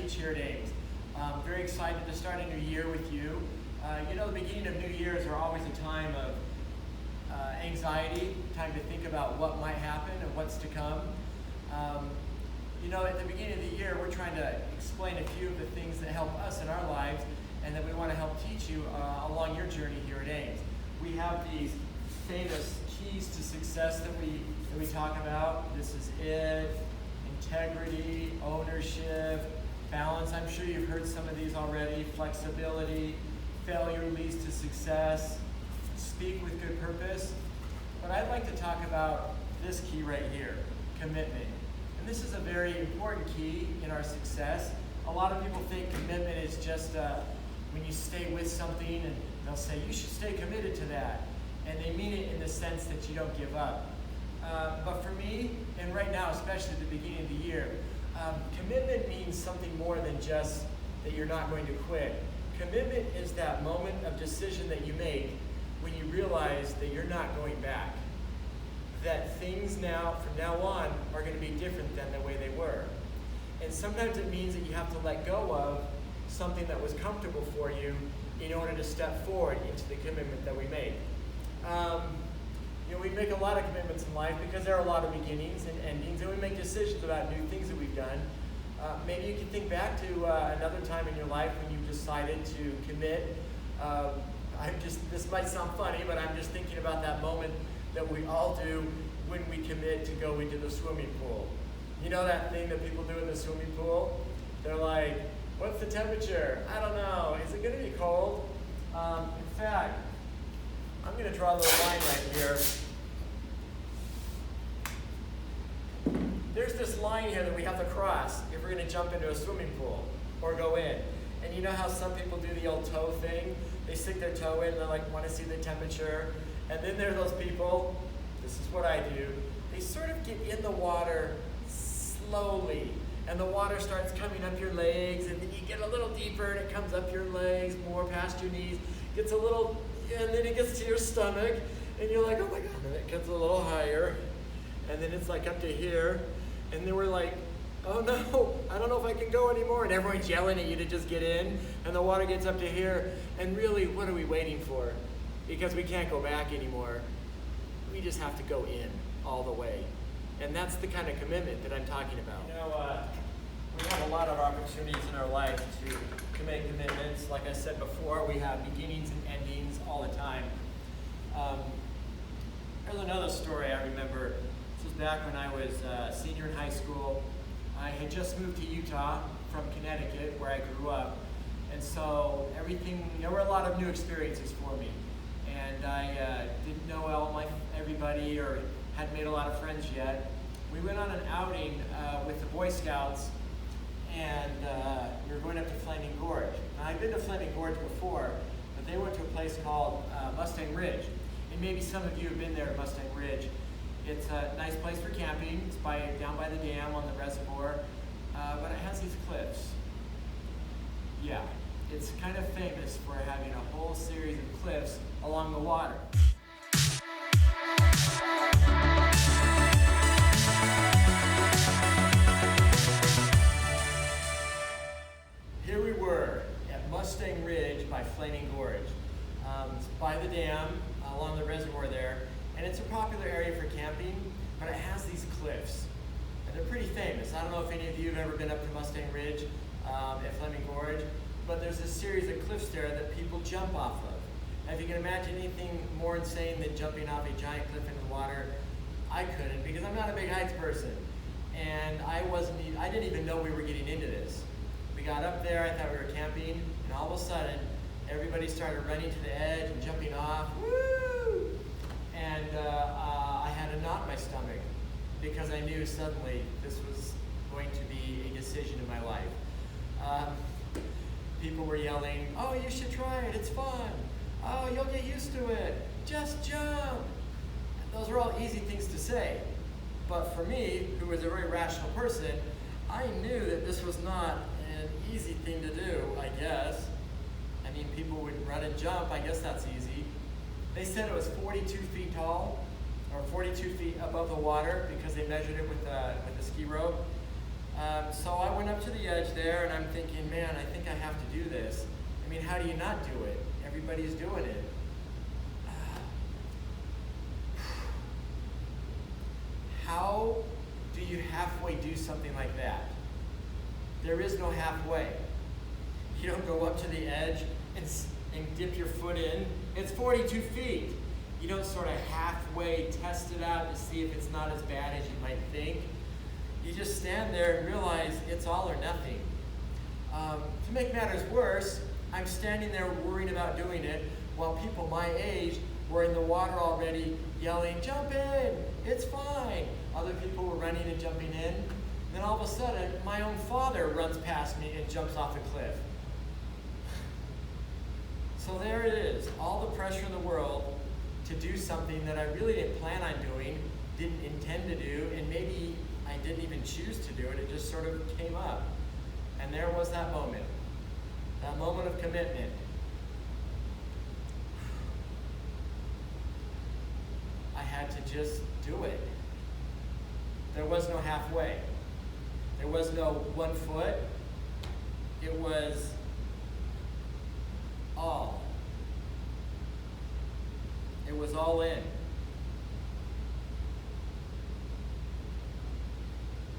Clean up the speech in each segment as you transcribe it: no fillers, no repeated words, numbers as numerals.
teach here at AMES. I'm very excited to start a new year with you. The beginning of new years are always a time of anxiety, time to think about what might happen and what's to come. At the beginning of the year, we're trying to explain a few of the things that help us in our lives and that we want to help teach you along your journey here at AMES. We have these famous keys to success that we talk about. This is it: integrity, ownership, balance. I'm sure you've heard some of these already. Flexibility, failure leads to success, speak with good purpose. But I'd like to talk about this key right here: commitment. And this is a very important key in our success. A lot of people think commitment is just when you stay with something and they'll say, you should stay committed to that. And they mean it in the sense that you don't give up. But for me, and right now, especially at the beginning of the year, commitment means something more than just that you're not going to quit. Commitment is that moment of decision that you make when you realize that you're not going back. That things from now on are going to be different than the way they were. And sometimes it means that you have to let go of something that was comfortable for you in order to step forward into the commitment that we make. We make a lot of commitments in life because there are a lot of beginnings and endings, and we make decisions about new things that we've done. Maybe you can think back to another time in your life when you decided to commit. This might sound funny, but I'm just thinking about that moment that we all do when we commit to go into the swimming pool. You know that thing that people do in the swimming pool? They're like, what's the temperature? I don't know. Is it going to be cold? In fact, I'm going to draw a little line right here. There's this line here that we have to cross if we're going to jump into a swimming pool or go in. And you know how some people do the old toe thing? They stick their toe in and they want to see the temperature. And then there are those people, this is what I do, they sort of get in the water slowly. And the water starts coming up your legs, and then you get a little deeper and it comes up your legs, more past your knees, gets a little, and then it gets to your stomach, and you're like, oh my God, and it gets a little higher, and then it's like up to here, and then we're like, oh no, I don't know if I can go anymore, and everyone's yelling at you to just get in, and the water gets up to here, and really, what are we waiting for? Because we can't go back anymore. We just have to go in all the way. And that's the kind of commitment that I'm talking about. We have a lot of opportunities in our life to make commitments. Like I said before, we have beginnings and endings all the time. There's another story I remember. This was back when I was a senior in high school. I had just moved to Utah from Connecticut, where I grew up. And so there were a lot of new experiences for me. And I didn't know everybody or hadn't made a lot of friends yet. We went on an outing with the Boy Scouts, and we were going up to Flaming Gorge. Now, I've been to Flaming Gorge before, but they went to a place called Mustang Ridge. And maybe some of you have been there at Mustang Ridge. It's a nice place for camping. It's down by the dam on the reservoir, but it has these cliffs. Yeah, it's kind of famous for having a whole series of cliffs along the water. Here we were at Mustang Ridge by Flaming Gorge. It's by the dam along the reservoir there, and it's a popular area for camping, but it has these cliffs, and they're pretty famous. I don't know if any of you have ever been up to Mustang Ridge at Flaming Gorge, but there's a series of cliffs there that people jump off of. Now, if you can imagine anything more insane than jumping off a giant cliff into the water, I couldn't, because I'm not a big heights person, and I didn't even know we were getting into this. We got up there, I thought we were camping, and all of a sudden, everybody started running to the edge and jumping off. Woo! And I had a knot in my stomach because I knew suddenly this was going to be a decision in my life. People were yelling, oh, you should try it, it's fun. Oh, you'll get used to it. Just jump. Those are all easy things to say. But for me, who was a very rational person, I knew that this was not an easy thing to do, I guess. I mean, people would run and jump. I guess that's easy. They said it was 42 feet tall, or 42 feet above the water, because they measured it with a ski rope. So I went up to the edge there and I'm thinking, man, I think I have to do this. I mean, how do you not do it? Everybody's doing it. How do you halfway do something like that? There is no halfway. You don't go up to the edge and dip your foot in. It's 42 feet. You don't sort of halfway test it out to see if it's not as bad as you might think. You just stand there and realize it's all or nothing. To make matters worse, I'm standing there worried about doing it while people my age were in the water already yelling, "Jump in, it's fine." Other people were running and jumping in. And then all of a sudden, my own father runs past me and jumps off a cliff. So there it is, all the pressure in the world to do something that I really didn't plan on doing, didn't intend to do, and maybe I didn't even choose to do it. It just sort of came up. And there was that moment of commitment. I had to just do it. There was no halfway. There was no 1 foot. It was all. It was all in.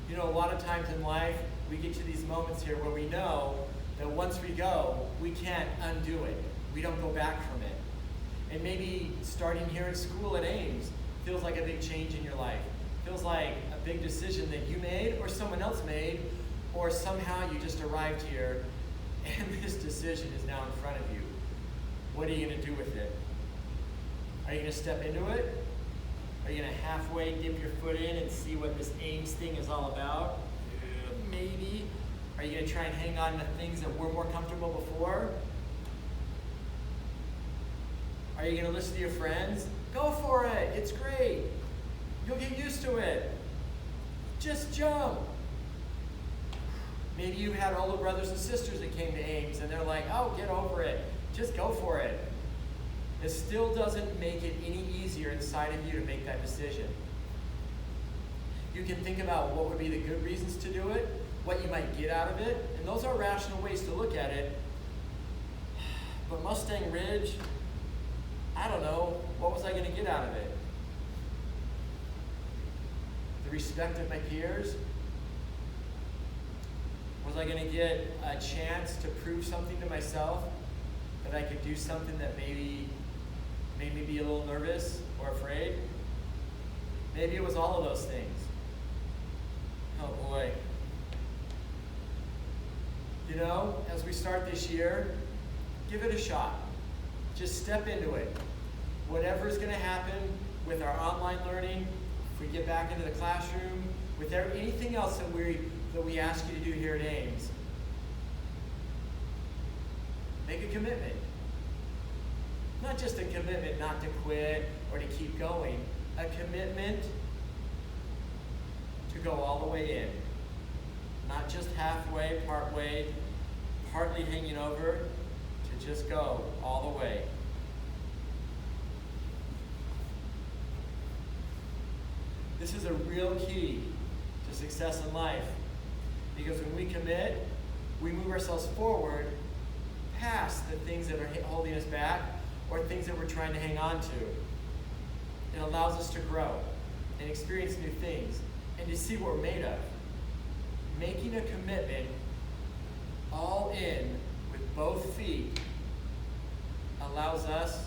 You know, a lot of times in life, we get to these moments here where we know that once we go, we can't undo it. We don't go back from it. And maybe starting here at school at AMES feels like a big change in your life. Feels like a big decision that you made or someone else made, or somehow you just arrived here and this decision is now in front of you. What are you going to do with it? Are you going to step into it? Are you going to halfway dip your foot in and see what this AMES thing is all about? Maybe. Are you going to try and hang on to things that were more comfortable before? Are you going to listen to your friends? Go for it. It's great. You'll get used to it. Just jump. Maybe you had older brothers and sisters that came to AMES and they're like, oh, get over it. Just go for it. It still doesn't make it any easier inside of you to make that decision. You can think about what would be the good reasons to do it, what you might get out of it, and those are rational ways to look at it. But Mustang Ridge, I don't know, what was I going to get out of it? The respect of my peers? Was I going to get a chance to prove something to myself? That I could do something that maybe made me be a little nervous or afraid? Maybe it was all of those things. Oh boy. You know, as we start this year, give it a shot. Just step into it. Whatever is going to happen with our online learning, if we get back into the classroom, with anything else that we ask you to do here at AMES, make a commitment. Not just a commitment not to quit or to keep going, a commitment to go all the way in. Not just halfway, part way, partly hanging over, to just go all the way. This is a real key to success in life, because when we commit, we move ourselves forward past the things that are holding us back or things that we're trying to hang on to. It allows us to grow and experience new things and to see what we're made of. Making a commitment all in with both feet allows us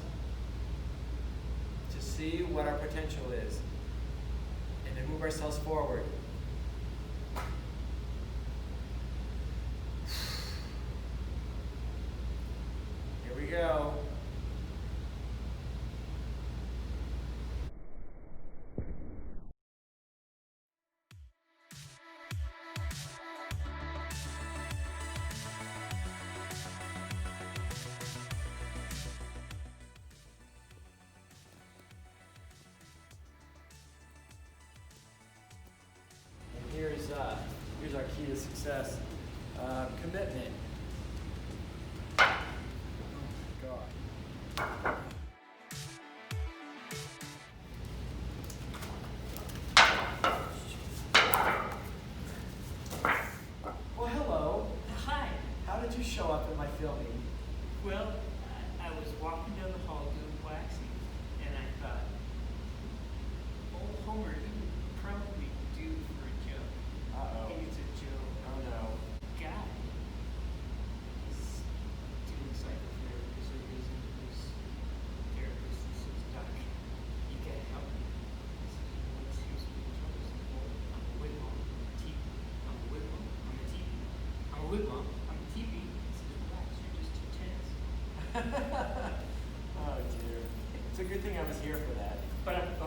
to see what our potential is and to move ourselves forward. Here we go. Here's our key to success. Commitment. Oh my God. show up in my filming? Well, I was walking down the hall doing waxing, and I thought, oh, Homer, you would probably do for a joke. Uh-oh. Hey, it's a joke. Oh no. Guy is doing psychotherapy, so he goes into his therapist and says, Doc, you gotta help me. He says, what seems to be the trouble? He says, well, I'm a wigwam, I'm a teepee. I'm a wigwam, I'm a teepee. I'm a wigwam, I'm a teepee. He says, relax, you're just too tense. Oh dear. It's a good thing I was here for that. But